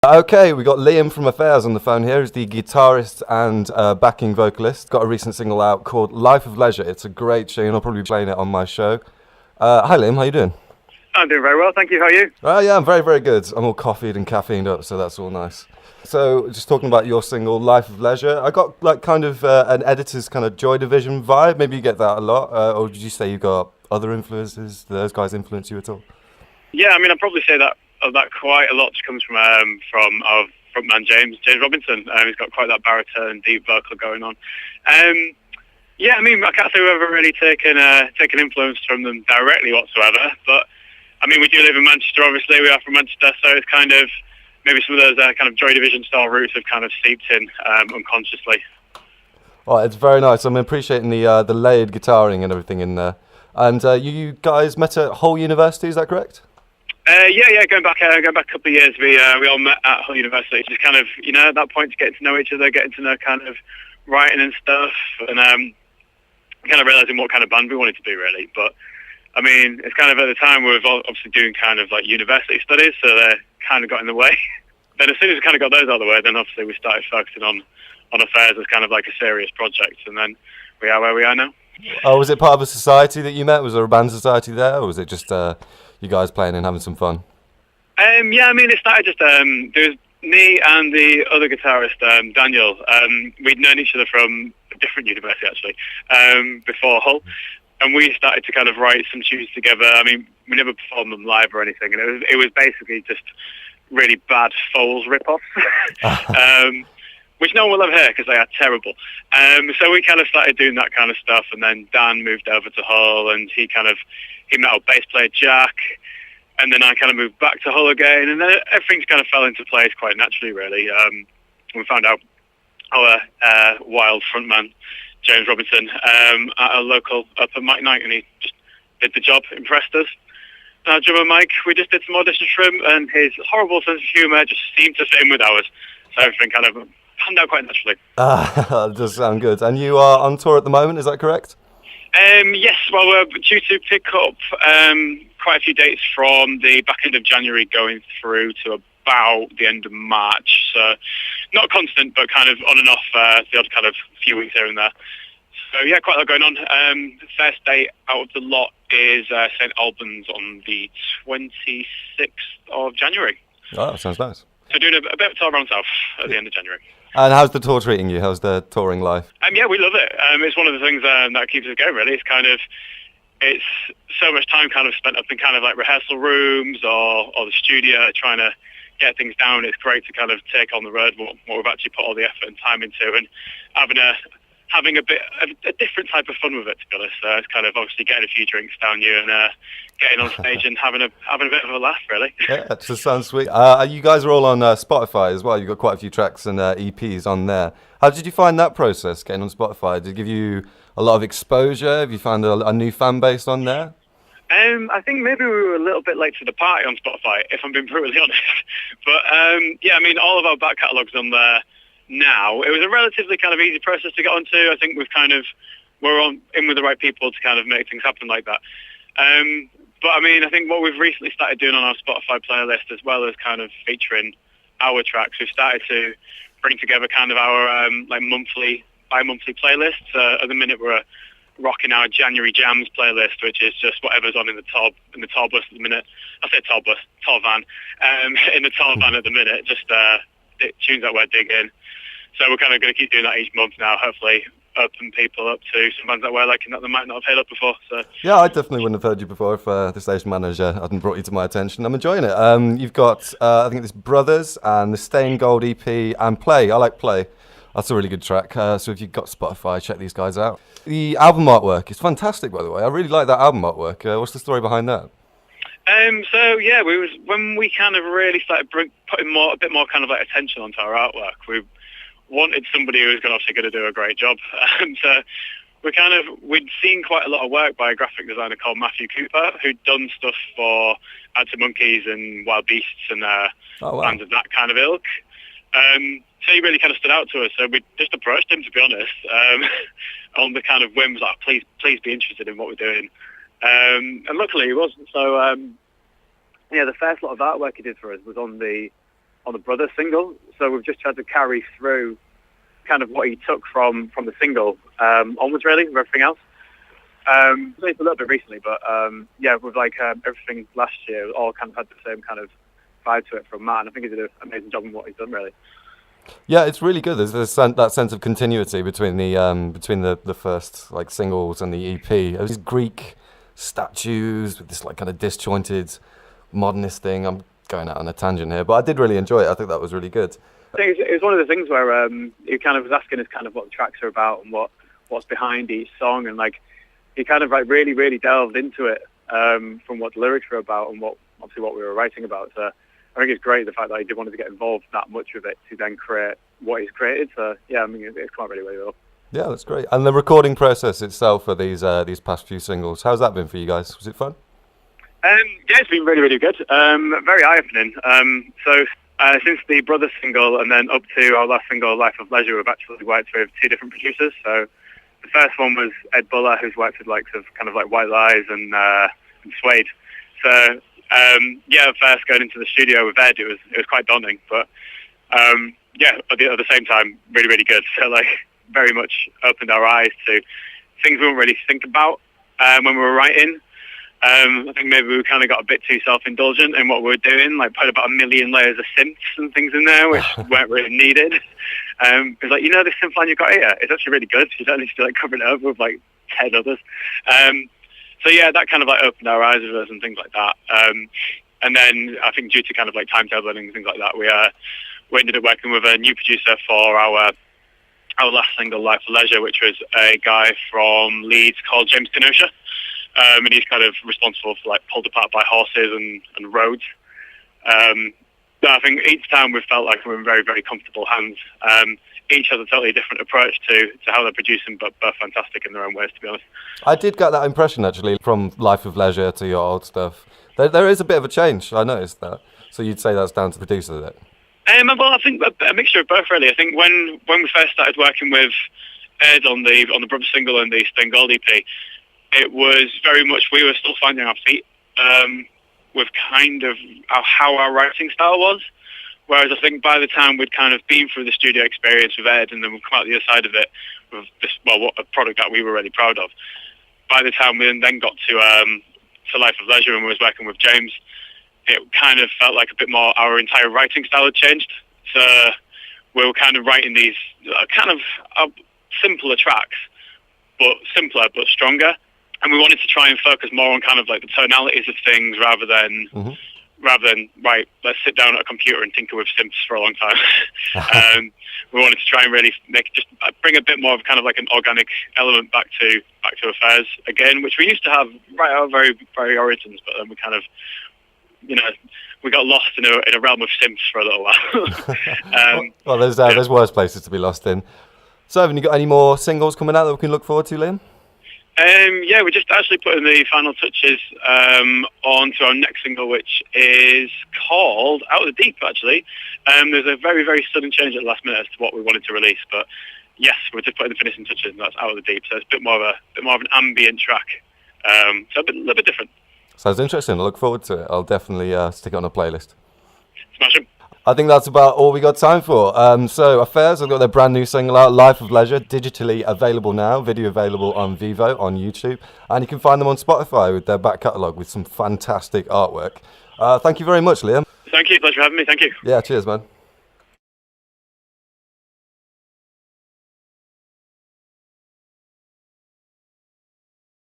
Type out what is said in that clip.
Okay, we got Liam from Affairs on the phone here. He's the guitarist and backing vocalist. Got a recent single out called Life of Leisure. It's a great tune. I'll probably be playing it on my show. Hi Liam, how you doing? I'm doing very well, thank you. How are you? Yeah, I'm very, very good. I'm all coffeed and caffeined up, so that's all nice. So, just talking about your single Life of Leisure, I got like kind of an editor's kind of Joy Division vibe. Maybe you get that a lot, or did you say you got other influences? Do those guys influence you at all? Yeah, I mean, I'd probably say that quite a lot comes from our frontman James Robinson. He's got quite that baritone, deep vocal going on. Yeah, I mean, I can't say we've ever really taken influence from them directly whatsoever, but I mean, we do live in Manchester. Obviously, we are from Manchester, so it's kind of maybe some of those kind of Joy Division style roots have kind of seeped in unconsciously. Oh, it's very nice. I'm appreciating the layered guitaring and everything in there. And you guys met at Hull University, is that correct? Yeah. Going back a couple of years, we all met at Hull University. Just kind of, at that point, getting to know each other, getting to know kind of writing and stuff, and kind of realizing what kind of band we wanted to be, really. But I mean, it's kind of at the time we were obviously doing kind of like university studies, so they kind of got in the way. Then as soon as we kind of got those out of the way, then obviously we started focusing on Affairs as kind of like a serious project, and then we are where we are now. Oh, was it part of a society that you met? Was there a band society there, or was it just you guys playing and having some fun? Yeah, I mean, it started just there was me and the other guitarist, Daniel. We'd known each other from a different university actually before Hull, and we started to kind of write some tunes together. I mean, we never performed them live or anything, and it was basically just really bad Foals rip-offs. Which no one will ever hear because they are terrible. So we kind of started doing that kind of stuff, and then Dan moved over to Hull, and he met our bass player Jack, and then I kind of moved back to Hull again, and then everything kind of fell into place quite naturally, really. We found out our wild frontman James Robinson at a local open mic night, and he just did the job, impressed us. Our drummer Mike, we just did some auditions for him, and his horrible sense of humour just seemed to fit in with ours, so everything kind of panned out quite naturally. That does sound good. And you are on tour at the moment, is that correct? Yes, well, we're due to pick up quite a few dates from the back end of January going through to about the end of March. So not constant, but kind of on and off the odd kind of few weeks here and there. So yeah, quite a lot going on. The first date out of the lot is St Albans on the 26th of January. Oh, that sounds nice. So doing a bit of a tour around south at the end of January. And how's the tour treating you? How's the touring life? Yeah, we love it. It's one of the things that keeps us going, really. It's so much time kind of spent up in kind of like rehearsal rooms or the studio trying to get things down. It's great to kind of take on the road what we've actually put all the effort and time into, and having a different type of fun with it, to be honest. It's kind of obviously getting a few drinks down you and getting on stage and having a bit of a laugh, really. Yeah, that just sounds sweet. You guys are all on Spotify as well. You've got quite a few tracks and EPs on there. How did you find that process, getting on Spotify? Did it give you a lot of exposure? Have you found a new fan base on there? I think maybe we were a little bit late to the party on Spotify, if I'm being brutally honest. But yeah, I mean, all of our back catalogue's on there now. It was a relatively kind of easy process to get onto. I think we're in with the right people to kind of make things happen like that. But I mean, I think what we've recently started doing on our Spotify playlist, as well as kind of featuring our tracks, we've started to bring together kind of our bi-monthly playlists. At the minute, we're rocking our January Jams playlist, which is just whatever's on in the tour bus at the minute. I say tour van. In the tour van at the minute, just tunes that we're digging. So we're kind of going to keep doing that each month now, hopefully open people up to some bands that we're liking that they might not have heard of before. So yeah, I definitely wouldn't have heard you before if the station manager hadn't brought you to my attention. I'm enjoying it. You've got, I think it's Brothers and the Stained Gold EP and Play. I like Play. That's a really good track. So if you've got Spotify, check these guys out. The album artwork is fantastic, by the way. I really like that album artwork. What's the story behind that? So yeah, when we kind of really started putting a bit more kind of like attention onto our artwork, we wanted somebody who was obviously going to do a great job. So we'd seen quite a lot of work by a graphic designer called Matthew Cooper, who'd done stuff for Arctic Monkeys and Wild Beasts and bands of that kind of ilk. So he really kind of stood out to us. So we just approached him, to be honest, on the kind of whims, like, please be interested in what we're doing. And luckily he wasn't. So yeah, the first lot of artwork he did for us was on the on the Brothers single. So we've just tried to carry through kind of what he took from the single onwards, really, with everything else. It's a little bit recently, but yeah, with like everything last year, all kind of had the same kind of vibe to it from Matt, and I think he did an amazing job in what he's done, really. Yeah, it's really good. There's that sense of continuity between the first like singles and the EP. These Greek statues with this like kind of disjointed modernist thing. I'm going out on a tangent here, but I did really enjoy it. I think that was really good. I think it was one of the things where he kind of was asking us kind of what the tracks are about and what's behind each song, and like he kind of like really delved into it from what the lyrics were about and what we were writing about. So I think it's great the fact that he did want to get involved that much with it to then create what he's created. So yeah, I mean it's come out really well. Yeah, that's great. And the recording process itself for these past few singles, how's that been for you guys? Was it fun? Yeah, it's been really good. Very eye-opening. So since the Brothers single and then up to our last single, Life of Leisure, we've actually worked with two different producers. So the first one was Ed Buller, who's worked with likes of kind of like White Lies and Suede. So yeah, first going into the studio with Ed, it was quite daunting, but yeah, at the same time, really good. So like very much opened our eyes to things we wouldn't really think about when we were writing. I think maybe we kind of got a bit too self-indulgent in what we were doing, like put about 1 million layers of synths and things in there, which weren't really needed. It's like, this synth line you've got here, it's actually really good. You don't need to like cover it up with like 10 others. So yeah, that kind of like opened our eyes with us and things like that. And then I think due to kind of like timetabling and things like that, we ended up working with a new producer for our last single, Life of Leisure, which was a guy from Leeds called James Kenosha. And he's kind of responsible for like Pulled Apart by Horses and Roads. So I think each time we've felt like we're in very comfortable hands. Each has a totally different approach to how they're producing, but both fantastic in their own ways, to be honest. I did get that impression actually from Life of Leisure to your old stuff. There is a bit of a change. I noticed that. So you'd say that's down to the producer, is it? Well, I think a mixture of both, really. I think when we first started working with Ed on the Brothers single and the Stain Gold EP, it was very much we were still finding our feet with kind of how our writing style was. Whereas I think by the time we'd kind of been through the studio experience with Ed and then we'd come out the other side of it with a product that we were really proud of. By the time we then got to Life of Leisure and we was working with James, it kind of felt like a bit more our entire writing style had changed. So we were kind of writing these kind of simpler tracks, but simpler but stronger. And we wanted to try and focus more on kind of like the tonalities of things rather than right, let's sit down at a computer and tinker with synths for a long time. We wanted to try and really bring a bit more of kind of like an organic element back to affairs again, which we used to have right at our very origins, but then we kind of we got lost in a realm of synths for a little while. Well, there's worse places to be lost in. So, have you got any more singles coming out that we can look forward to, Liam? Yeah, we're just actually putting the final touches onto our next single, which is called Out of the Deep, actually. There's a very sudden change at the last minute as to what we wanted to release, but yes, we're just putting the finishing touches, and that's Out of the Deep. So it's a bit more of an ambient track, so a little bit different. Sounds interesting. I look forward to it. I'll definitely stick it on a playlist. Smash 'em. I think that's about all we got time for. So Affairs have got their brand new single out, Life of Leisure, digitally available now, video available on Vivo, on YouTube, and you can find them on Spotify with their back catalogue with some fantastic artwork. Thank you very much, Liam. Thank you. Pleasure for having me. Thank you. Yeah, cheers, man.